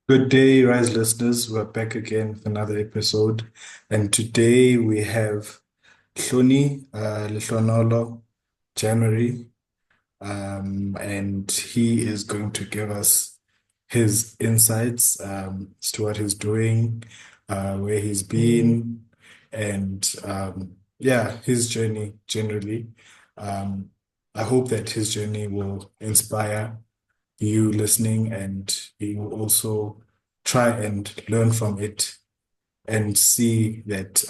Good day, Rise listeners. We're back again with another episode. And today we have Lehlonolo, January, and he is going to give us his insights as to what he's doing, where he's been, and yeah, his journey generally. Um, I hope that his journey will inspire you listening, and you will also try and learn from it and see that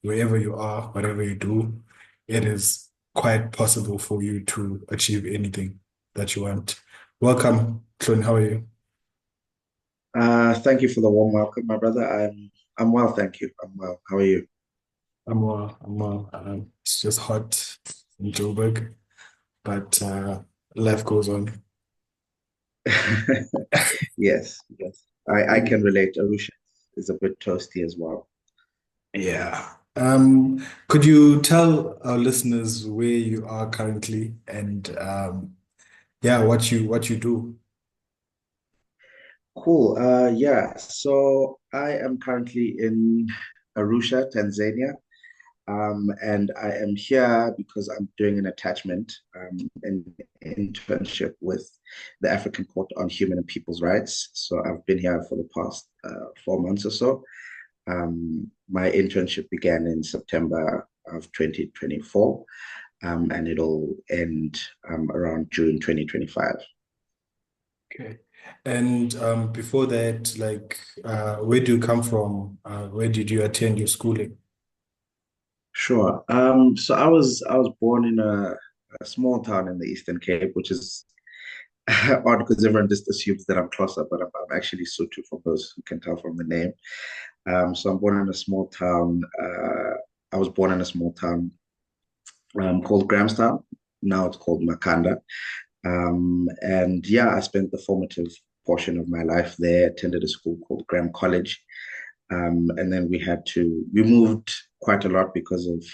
wherever you are, whatever you do, it is quite possible for you to achieve anything that you want. Welcome, Clone. How are you? Thank you for the warm welcome, my brother. I'm well, thank you. I'm well. How are you? I'm well. I'm well. It's just hot in Joburg, but life goes on. Yes, yes. I can relate. Arusha is a bit toasty as well. Yeah. Could you tell our listeners where you are currently and yeah, what you do? Cool. Yeah. So I am currently in Arusha, Tanzania. And I am here because I'm doing an attachment, an internship with the African Court on Human and People's Rights. So I've been here for the past 4 months or so. My internship began in September of 2024, and it'll end around June 2025. Okay. And before that, like, where do you come from? Where did you attend your schooling? Sure. So I was born in a small town in the Eastern Cape, which is odd because everyone just assumes that I'm closer, but I'm actually Sotho for those who can tell from the name. So I'm born in a small town. I was born in a small town called Grahamstown. Now it's called Makanda. And yeah, I spent the formative portion of my life there, attended a school called Graham College. And then we moved quite a lot because of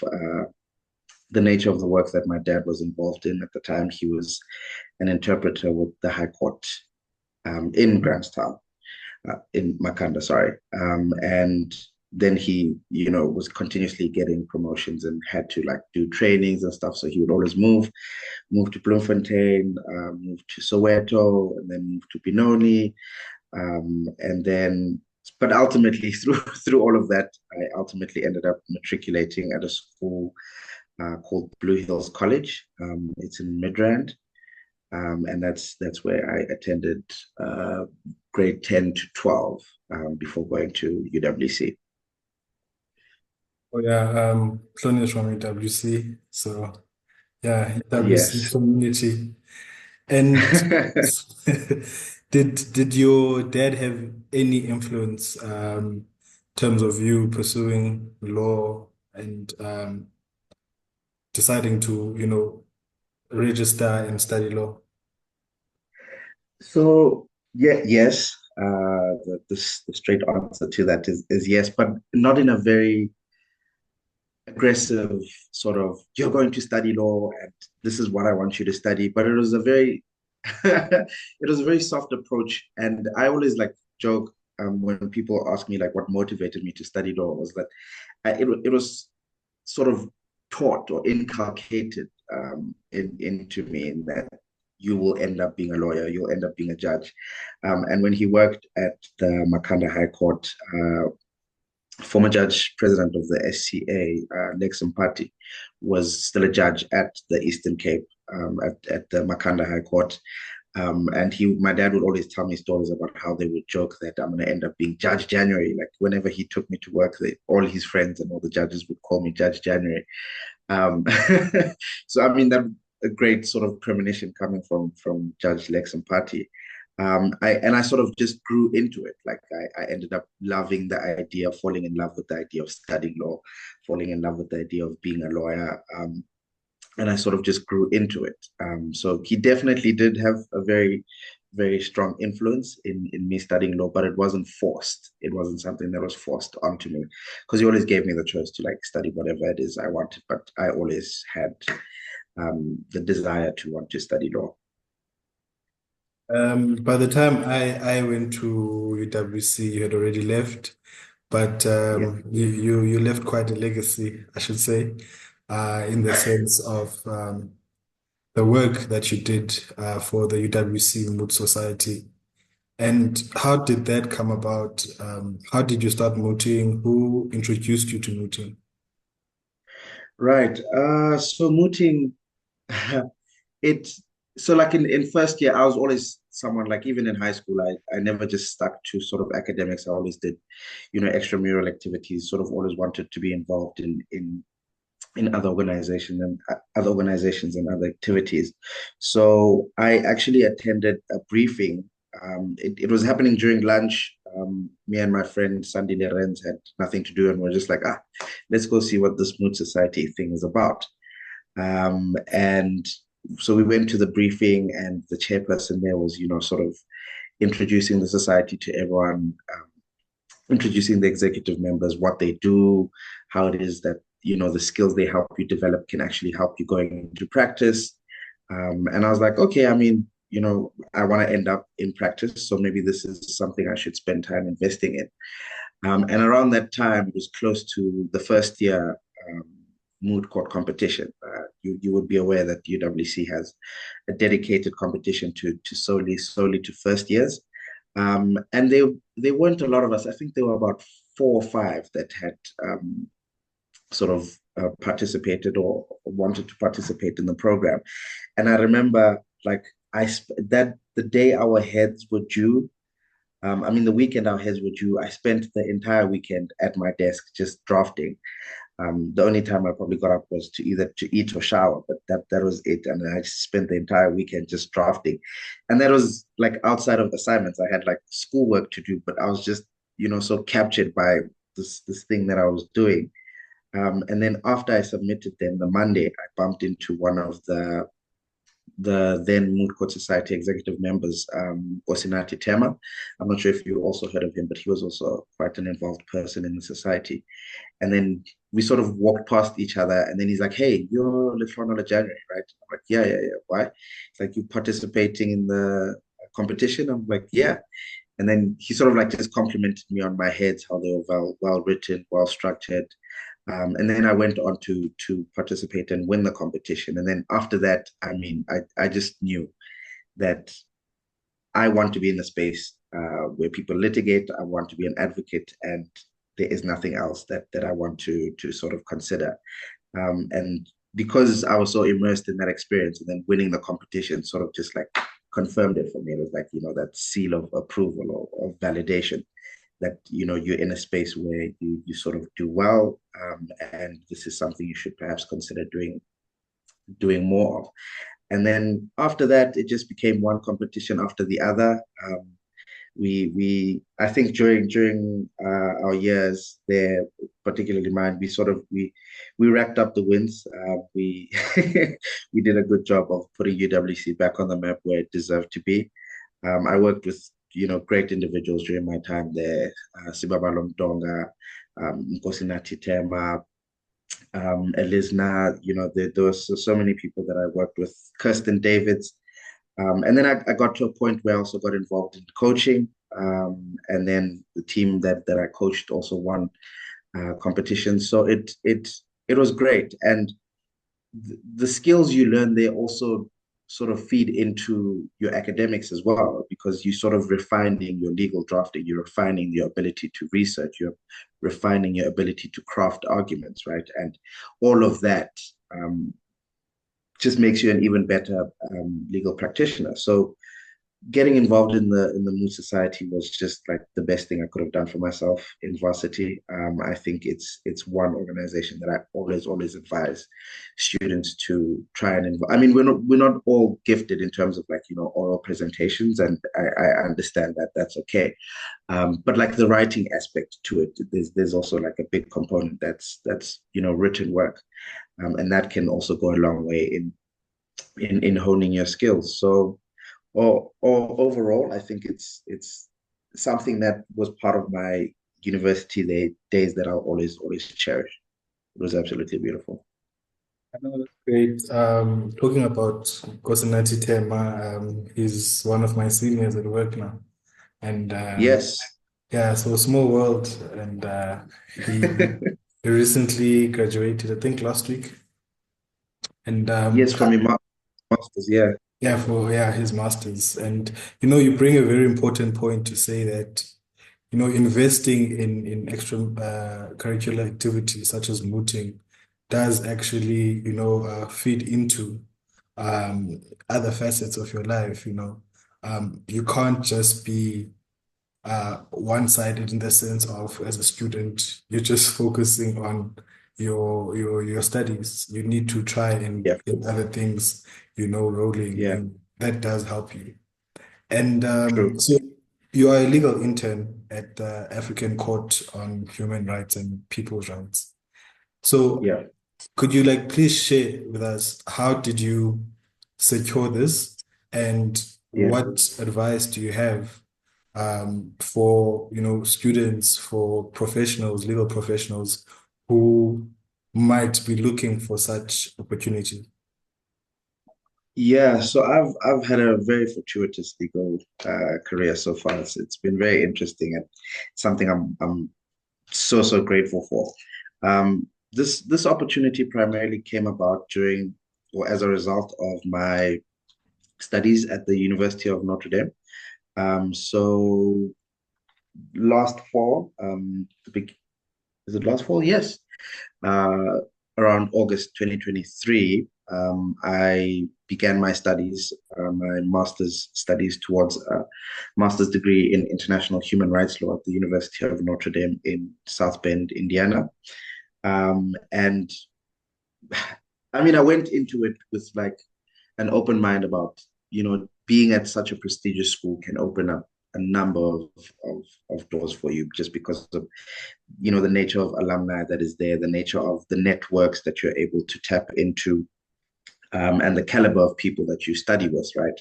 the nature of the work that my dad was involved in at the time. He was an interpreter with the High Court in Grahamstown, in Makanda, sorry. And then he, was continuously getting promotions and had to like do trainings and stuff. So he would always move to Bloemfontein, move to Soweto, and then move to Benoni. And then, but ultimately, through all of that, I ultimately ended up matriculating at a school called Blue Hills College. It's in Midrand, and that's where I attended grade 10 to 12 before going to UWC. Oh yeah, Clone is from UWC, so yeah, UWC Yes. community. And did your dad have any influence in terms of you pursuing law and deciding to, register and study law? So yeah, yes. The straight answer to that is yes, but not in a very aggressive sort of you're going to study law and this is what I want you to study. But it was a very it was a very soft approach. And I always like joke when people ask me like what motivated me to study law was that it was sort of taught or inculcated into me in that you will end up being a lawyer, you'll end up being a judge. And when he worked at the Makanda High Court, former judge president of the SCA, Lex Party, was still a judge at the Eastern Cape, at the Makanda High Court. And my dad would always tell me stories about how they would joke that I'm going to end up being Judge January. Like whenever he took me to work, all his friends and all the judges would call me Judge January. Um, so I mean that a great sort of premonition coming from Judge Lex Party. I sort of just grew into it. Like I ended up loving the idea, falling in love with the idea of studying law, falling in love with the idea of being a lawyer. And I sort of just grew into it. So he definitely did have a very, very strong influence in me studying law, but it wasn't forced. It wasn't something that was forced onto me because he always gave me the choice to like study whatever it is I wanted, but I always had the desire to want to study law. By the time I went to UWC, you had already left, but Yeah. you left quite a legacy, I should say, in the sense of the work that you did for the UWC Mood Society. And how did that come about? How did you start mooting? Who introduced you to mooting? Right. So mooting, it so like in first year, I was always someone like even in high school, I never just stuck to sort of academics. I always did, extramural activities, sort of always wanted to be involved in other organizations and other activities. So I actually attended a briefing. It was happening during lunch. Me and my friend Sandy Lorenz had nothing to do, and we're just like, let's go see what this mood society thing is about. And so we went to the briefing, and the chairperson there was, sort of introducing the society to everyone, introducing the executive members, what they do, how it is that, the skills they help you develop can actually help you going into practice. And I was like, okay, I mean, I want to end up in practice. So maybe this is something I should spend time investing in. And around that time, it was close to the first year moot court competition. You would be aware that UWC has a dedicated competition to solely to first years. And they weren't a lot of us. I think there were about 4 or 5 that had sort of participated or wanted to participate in the program. And I remember like that the day our heads were due, I mean, the weekend our heads were due, I spent the entire weekend at my desk just drafting. The only time I probably got up was to either to eat or shower, but that was it. And I spent the entire weekend just drafting. And that was like outside of assignments. I had like schoolwork to do, but I was just, so captured by this thing that I was doing. And then after I submitted them the Monday, I bumped into one of the then Mood Court Society executive members, Osinati Tema. I'm not sure if you also heard of him, but he was also quite an involved person in the society. And then we sort of walked past each other, and then he's like, "Hey, you're Lehlonolo January, right?" I'm like, "Yeah, yeah, yeah. Why?" It's like, "You participating in the competition?" I'm like, "Yeah." And then he sort of like just complimented me on my heads, how they were well written, well structured. And then I went on to participate and win the competition. And then after that, I mean, I just knew that I want to be in a space where people litigate. I want to be an advocate, and there is nothing else that I want to sort of consider. And because I was so immersed in that experience, and then winning the competition sort of just like confirmed it for me. It was like, that seal of approval or validation that, you're in a space where you sort of do well. And this is something you should perhaps consider doing more of. And then after that, it just became one competition after the other. We I think during our years there, particularly mine, we racked up the wins. We we did a good job of putting UWC back on the map where it deserved to be. I worked with great individuals during my time there. Sibabalo Mdonga, Nkosinati Tema, Elizna. There was so many people that I worked with. Kirsten Davids. And then I got to a point where I also got involved in coaching. And then the team that I coached also won competitions. So it was great. And the skills you learn there also sort of feed into your academics as well, because you sort of refining your legal drafting, you're refining your ability to research, you're refining your ability to craft arguments, right? And all of that just makes you an even better legal practitioner. So getting involved in the Mood Society was just like the best thing I could have done for myself in varsity. I think it's one organization that I always advise students to try and involve. I mean, we're not all gifted in terms of like oral presentations, and I understand that that's okay. But like the writing aspect to it, there's also like a big component that's written work, and that can also go a long way in honing your skills. So or overall, I think it's something that was part of my days that I'll always cherish. It was absolutely beautiful. I know that's great. Talking about Kosinati Tema, he's one of my seniors at work now. And Yes. yeah, so small world. And he, he recently graduated, I think last week. And Yes, from your masters. Yeah. yeah, for his master's. And you bring a very important point to say that investing in extra curricular activities such as mooting does actually, feed into other facets of your life. You can't just be one-sided in the sense of, as a student, you're just focusing on your studies. You need to try and Yeah. get other things, rolling, Yeah. and that does help you. And True. so you are a legal intern at the African Court on Human Rights and People's Rights. So Yeah. could you please share with us how did you secure this and Yeah. what advice do you have for students, for professionals, legal professionals who might be looking for such opportunity? Yeah. So I've had a very fortuitous legal career so far. It's been very interesting and something I'm so grateful for. This opportunity primarily came about during or as a result of my studies at the University of Notre Dame. So last fall, the big is it last fall? Yes. Uh, Around August 2023, I began my studies, my master's studies towards a master's degree in international human rights law at the University of Notre Dame in South Bend, Indiana. And I mean, I went into it with like an open mind about, being at such a prestigious school can open up a number of, of doors for you just because of, the nature of alumni that is there, the nature of the networks that you're able to tap into, and the caliber of people that you study with, right?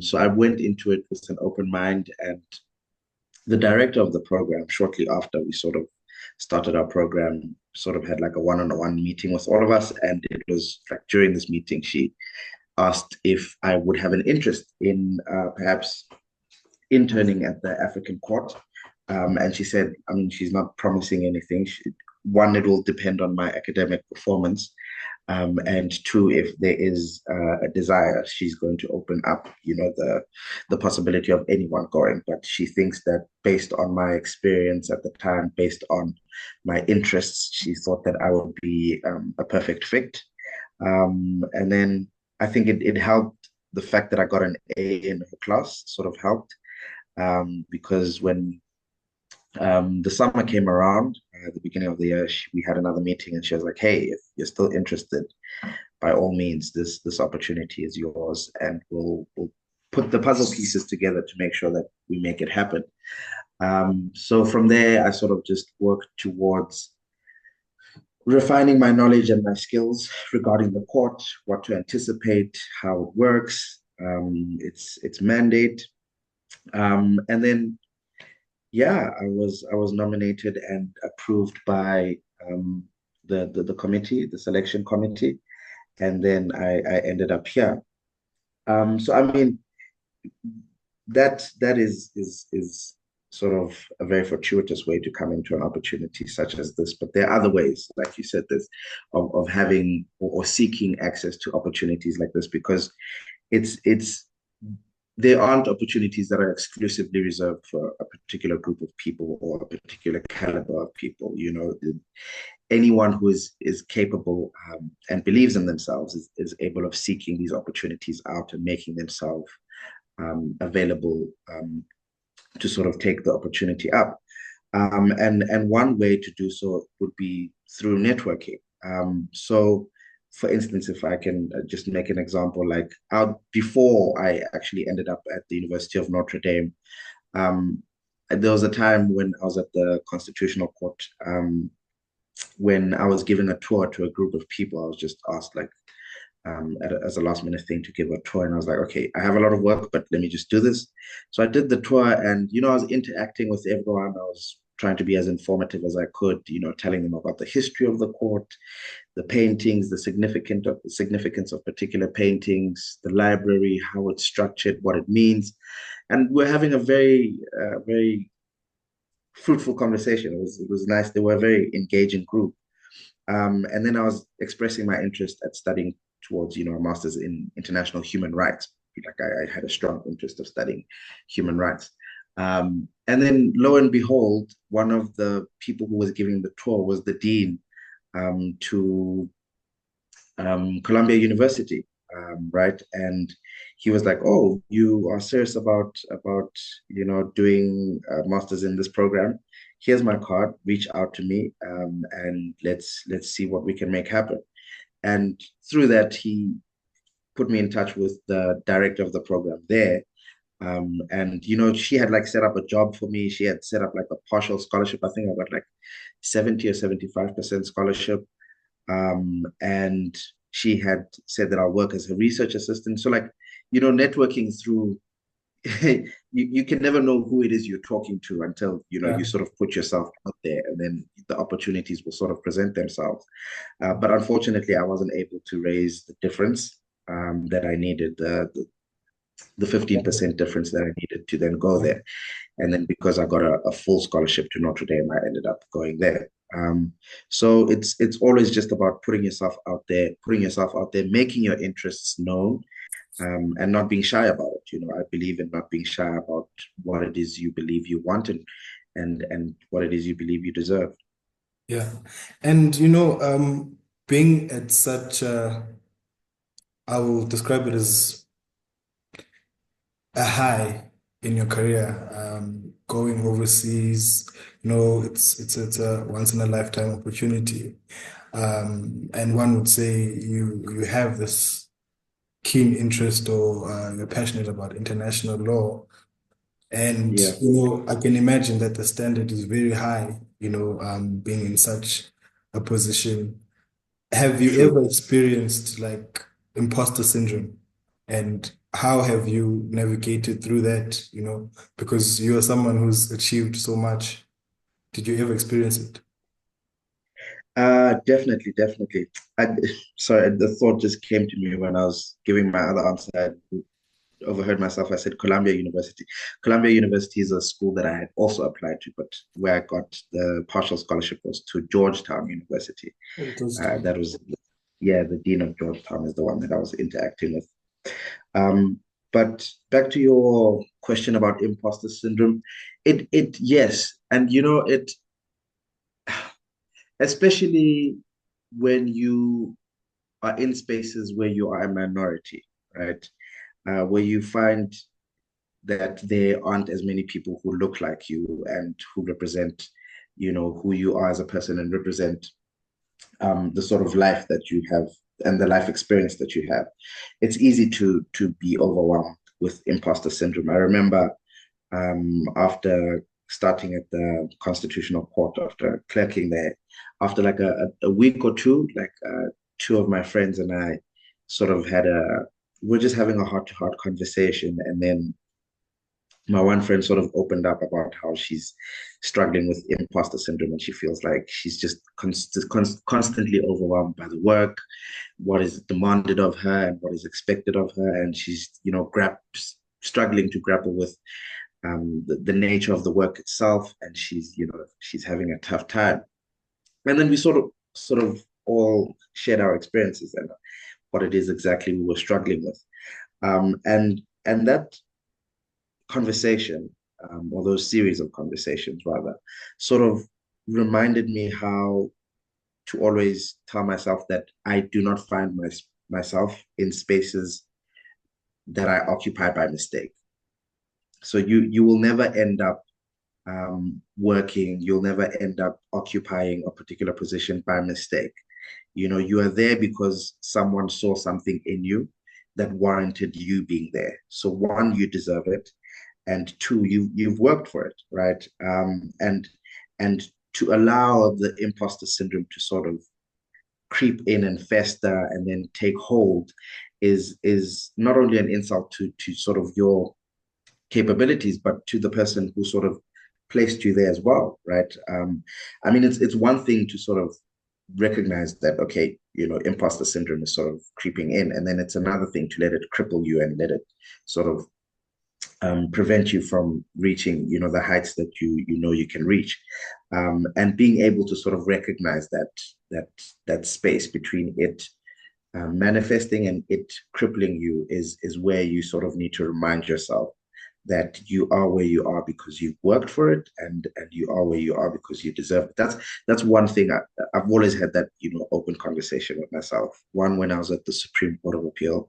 So I went into it with an open mind, and the director of the program, shortly after we sort of started our program, sort of had like a one-on-one meeting with all of us. And it was like during this meeting, she asked if I would have an interest in perhaps interning at the African court. And she said, I mean, she's not promising anything. One, it will depend on my academic performance. And two, if there is a desire, she's going to open up, the possibility of anyone going. But she thinks that based on my experience at the time, based on my interests, she thought that I would be a perfect fit. And then I think it helped the fact that I got an A in her class sort of helped because when the summer came around at the beginning of the year, we had another meeting and she was like, "Hey, if you're still interested, by all means, this opportunity is yours, and we'll put the puzzle pieces together to make sure that we make it happen." So from there, I sort of just worked towards refining my knowledge and my skills regarding the court, what to anticipate, how it works, its mandate, and then yeah, I was nominated and approved by the committee, the selection committee, and then I ended up here. So I mean that is sort of a very fortuitous way to come into an opportunity such as this. But there are other ways, like you said, this of having or seeking access to opportunities like this because it's there aren't opportunities that are exclusively reserved for a particular group of people or a particular caliber of people. Anyone who is capable and believes in themselves is able of seeking these opportunities out and making themselves available to sort of take the opportunity up. And one way to do so would be through networking. So, for instance, if I can just make an example, like out before I actually ended up at the University of Notre Dame, um, there was a time when I was at the Constitutional Court, when I was given a tour to a group of people. I was just asked, like, as a last minute thing to give a tour. And I was like, okay, I have a lot of work, but let me just do this. So I did the tour and, I was interacting with everyone. I was trying to be as informative as I could, telling them about the history of the court, the paintings, the significance of particular paintings, the library, how it's structured, what it means. And we're having a very fruitful conversation. It was nice. They were a very engaging group. And then I was expressing my interest at studying towards, a master's in international human rights. Like I had a strong interest of studying human rights. And then lo and behold, one of the people who was giving the tour was the dean to Columbia University, right? And he was like, "Oh, you are serious about doing a master's in this program? Here's my card. Reach out to me, and let's see what we can make happen." And through that, he put me in touch with the director of the program there. And she had like set up a job for me. She had set up like a partial scholarship. I think I got like 70 or 75% scholarship, and she had said that I'll work as a research assistant. So, like, networking through, you can never know who it is you're talking to until, Yeah. you sort of put yourself out there, and then the opportunities will sort of present themselves. But unfortunately, I wasn't able to raise the difference that I needed, the 15% difference that I needed to then go there. And then because I got a full scholarship to Notre Dame, I ended up going there. So it's always just about putting yourself out there, making your interests known, and not being shy about it. I believe in not being shy about what it is you believe you want, and what it is you believe you deserve. Yeah. And being at such I will describe it as a high in your career, going overseas, it's a once in a lifetime opportunity. And one would say you have this keen interest, or you're passionate about international law. And Yeah, I can imagine that the standard is very high, being in such a position. Have you true. ever experienced like imposter syndrome? And how have you navigated through that, because you are someone who's achieved so much. Did you ever experience it? Definitely, definitely. I, sorry, the thought just came to me when I was giving my other answer. I overheard myself. I said Columbia University. Columbia University is a school that I had also applied to, but where I got the partial scholarship was to Georgetown University. Interesting. That was, yeah, the dean of Georgetown is the one that I was interacting with. Um, but back to your question about imposter syndrome, yes, and it, especially when you are in spaces where you are a minority, right? Where you find that there aren't as many people who look like you and who represent, who you are as a person, and represent the sort of life that you have and the life experience that you have. It's easy to be overwhelmed with imposter syndrome. I remember after starting at the Constitutional Court, after clerking there, after like a week or two, like two of my friends and I sort of we're just having a heart-to-heart conversation, and then my one friend sort of opened up about how she's struggling with imposter syndrome, and she feels like she's just constantly overwhelmed by the work, what is demanded of her and what is expected of her, and she's struggling to grapple with the nature of the work itself, and she's having a tough time. And then we sort of all shared our experiences and what it is exactly we were struggling with, and that conversation, or those series of conversations rather, sort of reminded me how to always tell myself that I do not find myself in spaces that I occupy by mistake. So you will never end up working, you'll never end up occupying a particular position by mistake. You are there because someone saw something in you that warranted you being there. So one, you deserve it, and two, you've worked for it, right? And to allow the imposter syndrome to sort of creep in and fester and then take hold is not only an insult to sort of your capabilities, but to the person who sort of placed you there as well, right? I mean, it's one thing to sort of recognize that, okay, imposter syndrome is sort of creeping in, and then it's another thing to let it cripple you and let it sort of prevent you from reaching, the heights that you can reach, and being able to sort of recognize that that space between it manifesting and it crippling you is where you sort of need to remind yourself that you are where you are because you've worked for it, and you are where you are because you deserve it. That's one thing I've always had, that open conversation with myself. One, when I was at the Supreme Court of Appeal,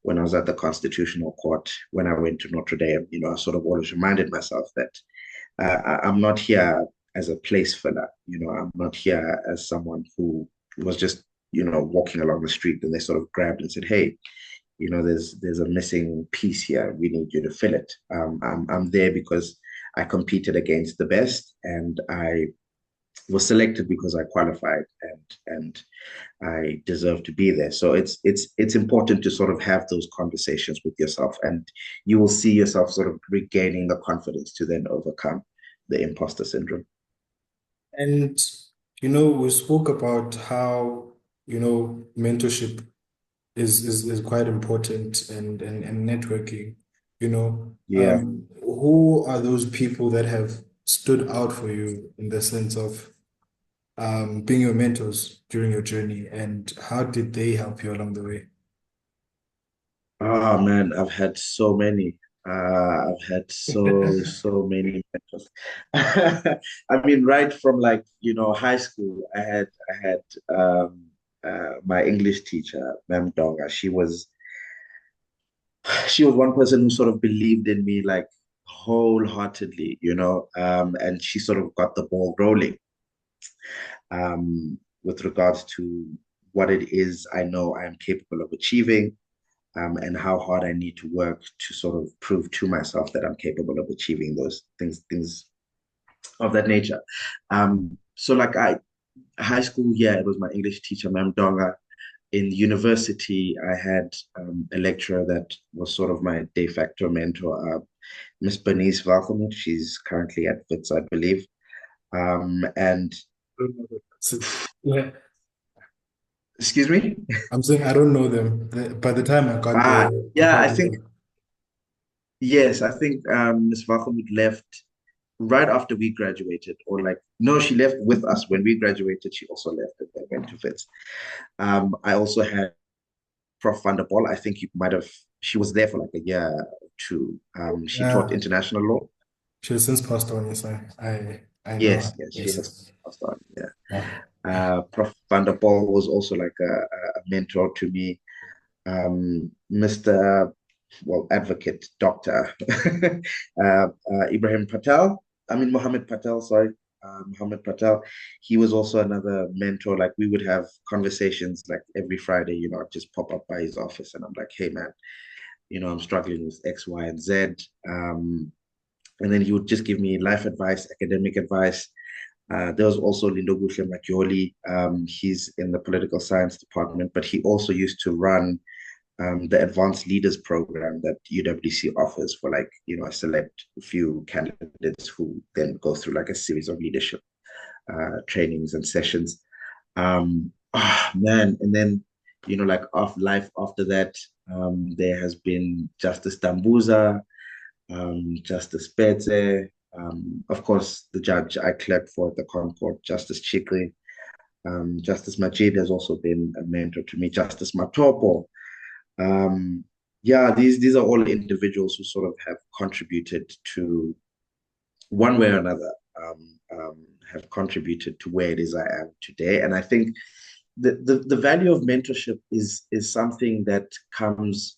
when I was at the Constitutional Court, when I went to Notre Dame, I sort of always reminded myself that I'm not here as a place filler. I'm not here as someone who was just, walking along the street and they sort of grabbed and said, hey, there's a missing piece here. We need you to fill it. I'm there because I competed against the best, and I was selected because I qualified, and I deserve to be there. So it's important to sort of have those conversations with yourself, and you will see yourself sort of regaining the confidence to then overcome the imposter syndrome. And we spoke about how mentorship is quite important, and networking. Yeah. Who are those people that have stood out for you in the sense of being your mentors during your journey, and how did they help you along the way? Oh man, I've had so many. I've had so many mentors. I mean, right from like, high school, I had my English teacher, Ma'am Donga. She was one person who sort of believed in me like wholeheartedly, and she sort of got the ball rolling with regards to what it is I know I am capable of achieving, and how hard I need to work to sort of prove to myself that I'm capable of achieving those things of that nature. So like high school, yeah, it was my English teacher, Ma'am Donga. In university, I had a lecturer that was sort of my de facto mentor, Miss Bernice Valcomet. She's currently at Wits, I believe. And Yeah, excuse me. I'm saying I don't know them. By the time I got there, they Yeah, I probably think yes, I think Miss Valcomet left right after we graduated, or like no, she left with us when we graduated. She also left and then went to Wits. I also had Prof. Van der Bol. I think you might have. She was there for like a year or two. She taught yeah. international law. She has since passed on. Yes, I know her. Yes, yes, she has Yes. passed on. Yeah. Yeah. Prof. Van der Bol was also like a mentor to me. Mr. Well, advocate, Doctor Ibrahim Patel. I mean, Mohammed Patel, sorry. Mohammed Patel. He was also another mentor. Like we would have conversations like every Friday, I'd just pop up by his office and I'm like, hey, man, I'm struggling with X, Y, and Z. And then he would just give me life advice, academic advice. There was also Lindo Gushe Makioli. He's in the political science department, but he also used to run the advanced leaders program that UWC offers for like, a select few candidates who then go through like a series of leadership trainings and sessions. Oh, man. And then, like off life after that, there has been Justice Dambuza, Justice Pete, of course, the judge I clerked for at the Concord, Justice Chikri. Justice Majid has also been a mentor to me, Justice Matopo. Um, yeah, these are all individuals who sort of have contributed to one way or another, have contributed to where it is I am today. And I think the value of mentorship is something that comes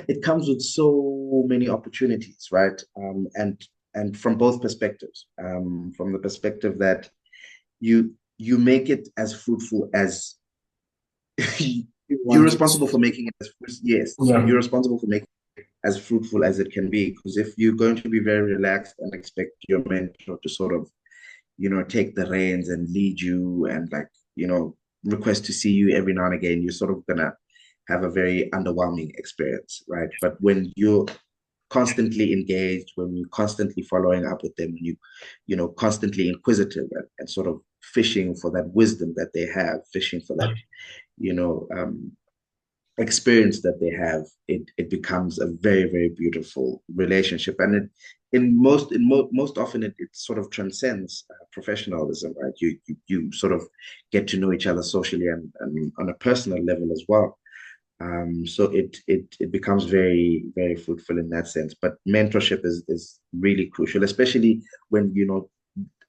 with so many opportunities, right? And from both perspectives, from the perspective that you make it as fruitful as You you're want it. responsible for making it as yes, Yeah. you're responsible for making it as fruitful as it can be. Because if you're going to be very relaxed and expect your mentor to sort of, take the reins and lead you and like, request to see you every now and again, you're sort of gonna have a very underwhelming experience, right? But when you're constantly engaged, when you're constantly following up with them, when constantly inquisitive and sort of fishing for that wisdom that they have, fishing for that, you know, experience that they have, it becomes a very, very beautiful relationship. And most often it sort of transcends professionalism, right? You sort of get to know each other socially and on a personal level as well. So it becomes very, very fruitful in that sense. But mentorship is really crucial, especially when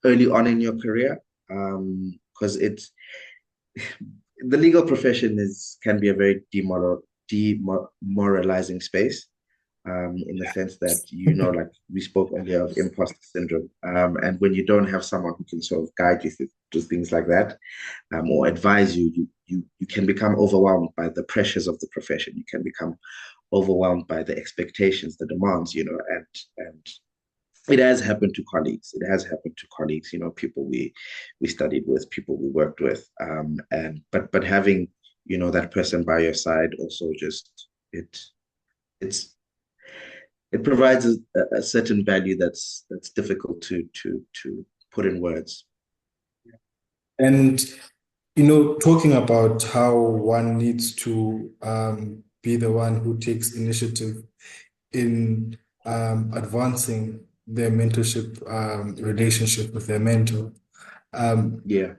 early on in your career, because it's the legal profession is can be a very demoralizing space, in the sense that, like we spoke earlier of imposter syndrome. And when you don't have someone who can sort of guide you through things like that, or advise you, you can become overwhelmed by the pressures of the profession. You can become overwhelmed by the expectations, the demands, and it has happened to colleagues. It has happened to colleagues, people we studied with, people we worked with. And but having, that person by your side also just it's it provides a certain value that's difficult to put in words. And talking about how one needs to be the one who takes initiative in advancing their mentorship relationship with their mentor. Um, Yeah,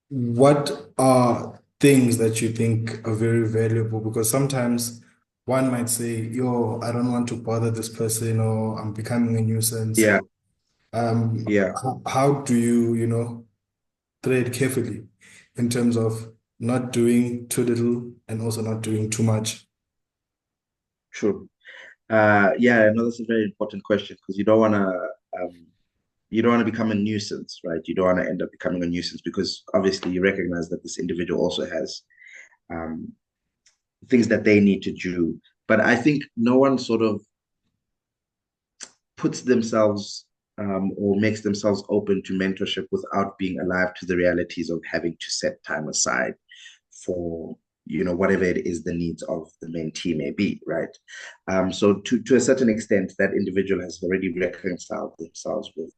what are things that you think are very valuable? Because sometimes one might say, yo, I don't want to bother this person, or I'm becoming a nuisance. yeah, yeah. How do you, tread carefully in terms of not doing too little and also not doing too much? True. Yeah, I know that's a very important question, because um, you don't want to become a nuisance, right? You don't want to end up becoming a nuisance, because obviously you recognize that this individual also has um, things that they need to do. But I think no one sort of puts themselves, or makes themselves open to mentorship without being alive to the realities of having to set time aside for, whatever it is the needs of the mentee may be, right? So to a certain extent, that individual has already reconciled themselves with,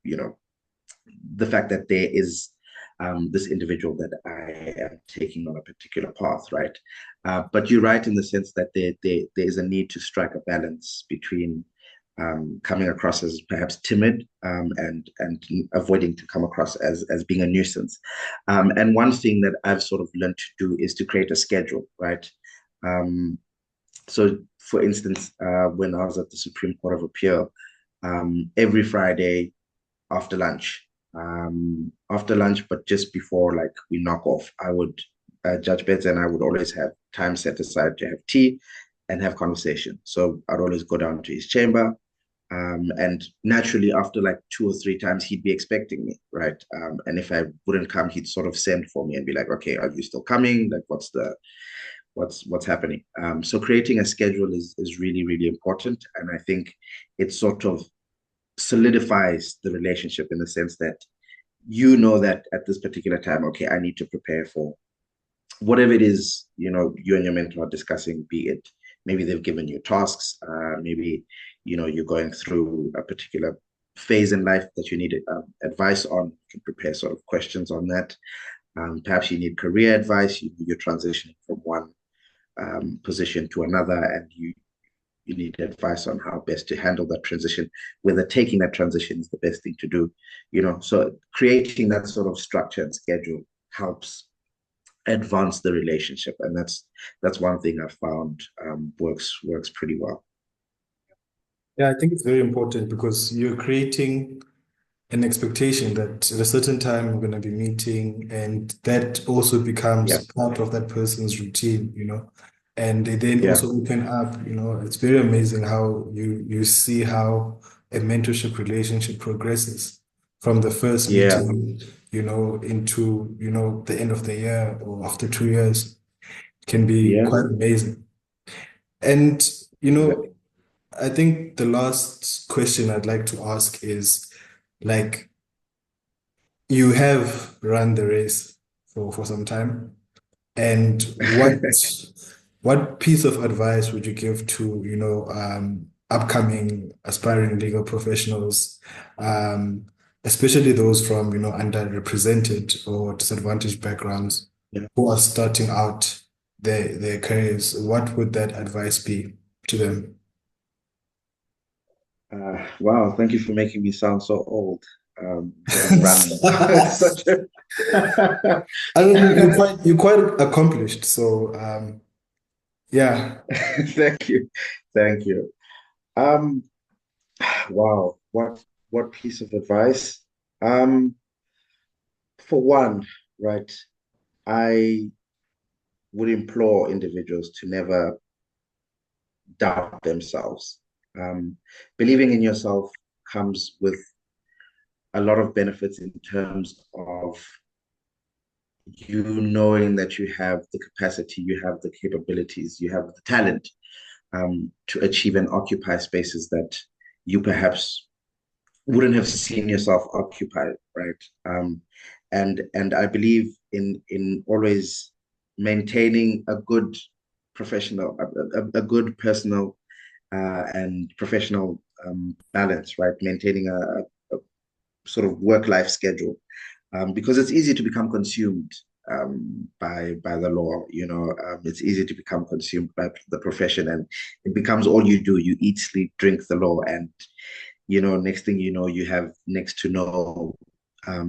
you know the fact that there is, this individual that I am taking on a particular path, right? But you're right in the sense that there is a need to strike a balance between, coming across as perhaps timid, and avoiding to come across as being a nuisance. And one thing that I've sort of learned to do is to create a schedule, right? Um, so, for instance, when I was at the Supreme Court of Appeal, every Friday after lunch. After lunch, but just before like we knock off, I would, Judge Betts and I would always have time set aside to have tea and have conversation. So I'd always go down to his chamber. And naturally, after like 2 or 3 times, he'd be expecting me, right? And if I wouldn't come, he'd sort of send for me and be like, "Okay, are you still coming? Like, what's happening?" So creating a schedule is really, really important, and I think it sort of solidifies the relationship in the sense that that at this particular time, okay, I need to prepare for whatever it is, you and your mentor are discussing, be it maybe they've given you tasks, maybe, you're going through a particular phase in life that you need advice on. You can prepare sort of questions on that. Perhaps you need career advice, you're transitioning from one position to another, and you need advice on how best to handle that transition, whether taking that transition is the best thing to do. So creating that sort of structure and schedule helps advance the relationship, and that's one thing I found, works pretty well. Yeah, I think it's very important because you're creating an expectation that at a certain time we're going to be meeting, and that also Yeah, becomes part of that person's routine, and they then yeah, also open up, it's very amazing how you see how a mentorship relationship progresses from the first yeah, meeting, into, the end of the year or after 2 years. It can be yeah, quite amazing. And, you know, exactly. I think the last question I'd like to ask is like, you have run the race for some time, and what piece of advice would you give to, upcoming aspiring legal professionals, um, especially those from, underrepresented or disadvantaged backgrounds Yeah. who are starting out their careers, what would that advice be to them? Wow, thank you for making me sound so old. Having run such a I mean, you're quite accomplished, so yeah. thank you. Thank you. Um, wow, what piece of advice? Um, for one, right, I would implore individuals to never doubt themselves. Um, Believing in yourself comes with a lot of benefits in terms of you knowing that you have the capacity, you have the capabilities, you have the talent to achieve and occupy spaces that you perhaps wouldn't have seen yourself occupy, right? And I believe in always maintaining a good professional, a good personal and professional balance, right? Maintaining a sort of work-life schedule, because it's easy to become consumed by the law. It's easy to become consumed by the profession, and it becomes all you do. You eat, sleep, drink the law, and next thing you know, you have next to no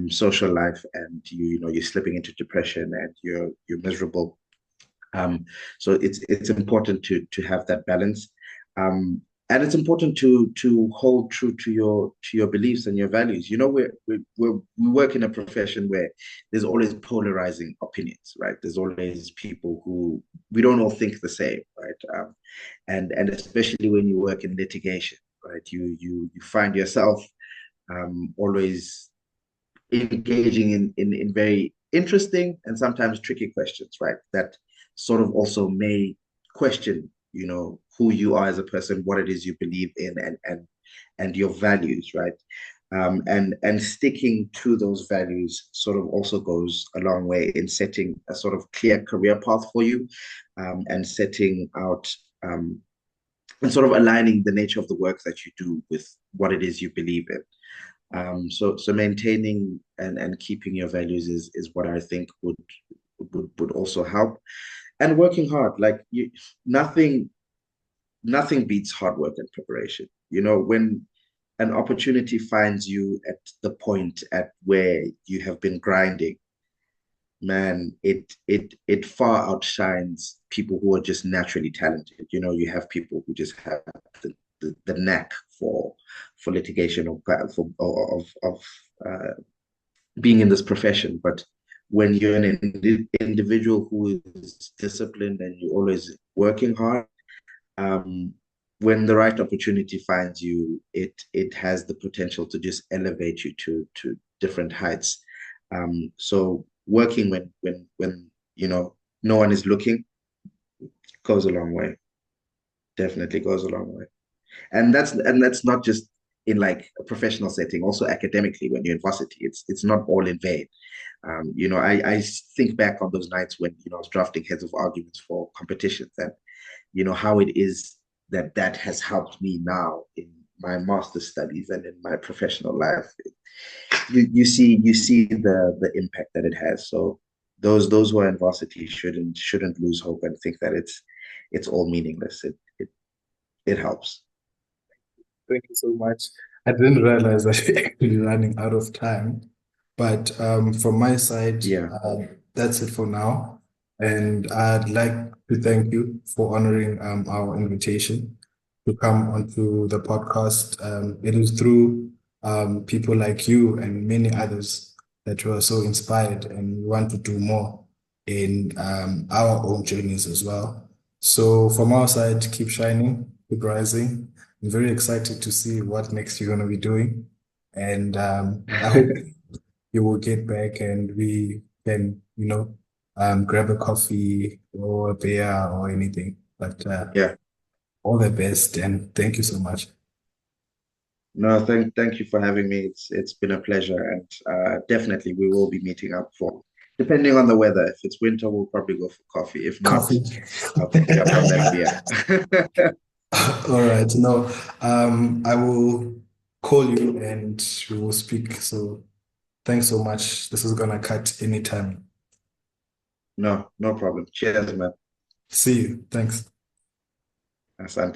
social life, and you're slipping into depression, and you're miserable. So it's important to have that balance, um, and it's important to hold true to your beliefs and your values. We work in a profession where there's always polarizing opinions, right? There's always people who we don't all think the same, right? And especially when you work in litigation, right? You find yourself always engaging in very interesting and sometimes tricky questions, right? That sort of also may question, who you are as a person, what it is you believe in, and your values, right? And sticking to those values sort of also goes a long way in setting a sort of clear career path for you, and setting out and sort of aligning the nature of the work that you do with what it is you believe in. So maintaining and keeping your values is what I think would also help. And working hard, like nothing beats hard work and preparation. When an opportunity finds you at the point at where you have been grinding, man, it far outshines people who are just naturally talented. You have people who just have the knack for litigation or of being in this profession. But when you're an individual who is disciplined and you're always working hard, um, when the right opportunity finds you, it has the potential to just elevate you to different heights. So working when no one is looking goes a long way. Definitely goes a long way. And that's not just in like a professional setting, also academically when you're in varsity, it's not all in vain. I think back on those nights when I was drafting heads of arguments for competitions, and how it is that has helped me now in my master's studies and in my professional life. You see the impact that it has. So those who are in varsity shouldn't lose hope and think that it's all meaningless. It helps. Thank you so much. I didn't realize that we're actually running out of time. But from my side, Yeah. that's it for now. And I'd like to thank you for honoring our invitation to come onto the podcast. It is through people like you and many others that we are so inspired and we want to do more in our own journeys as well. So from our side, keep shining, keep rising. I'm very excited to see what next you're going to be doing. And I hope you will get back and we can, grab a coffee or a beer or anything. But Yeah. all the best and thank you so much. No, thank you for having me. It's been a pleasure, and definitely we will be meeting up for, depending on the weather. If it's winter, we'll probably go for coffee. If not, Coffee. I'll take you up on that beer. All right. No, I will call you and we will speak. So thanks so much. This is gonna cut anytime. No, no problem. Cheers, man. See you. Thanks. Asante.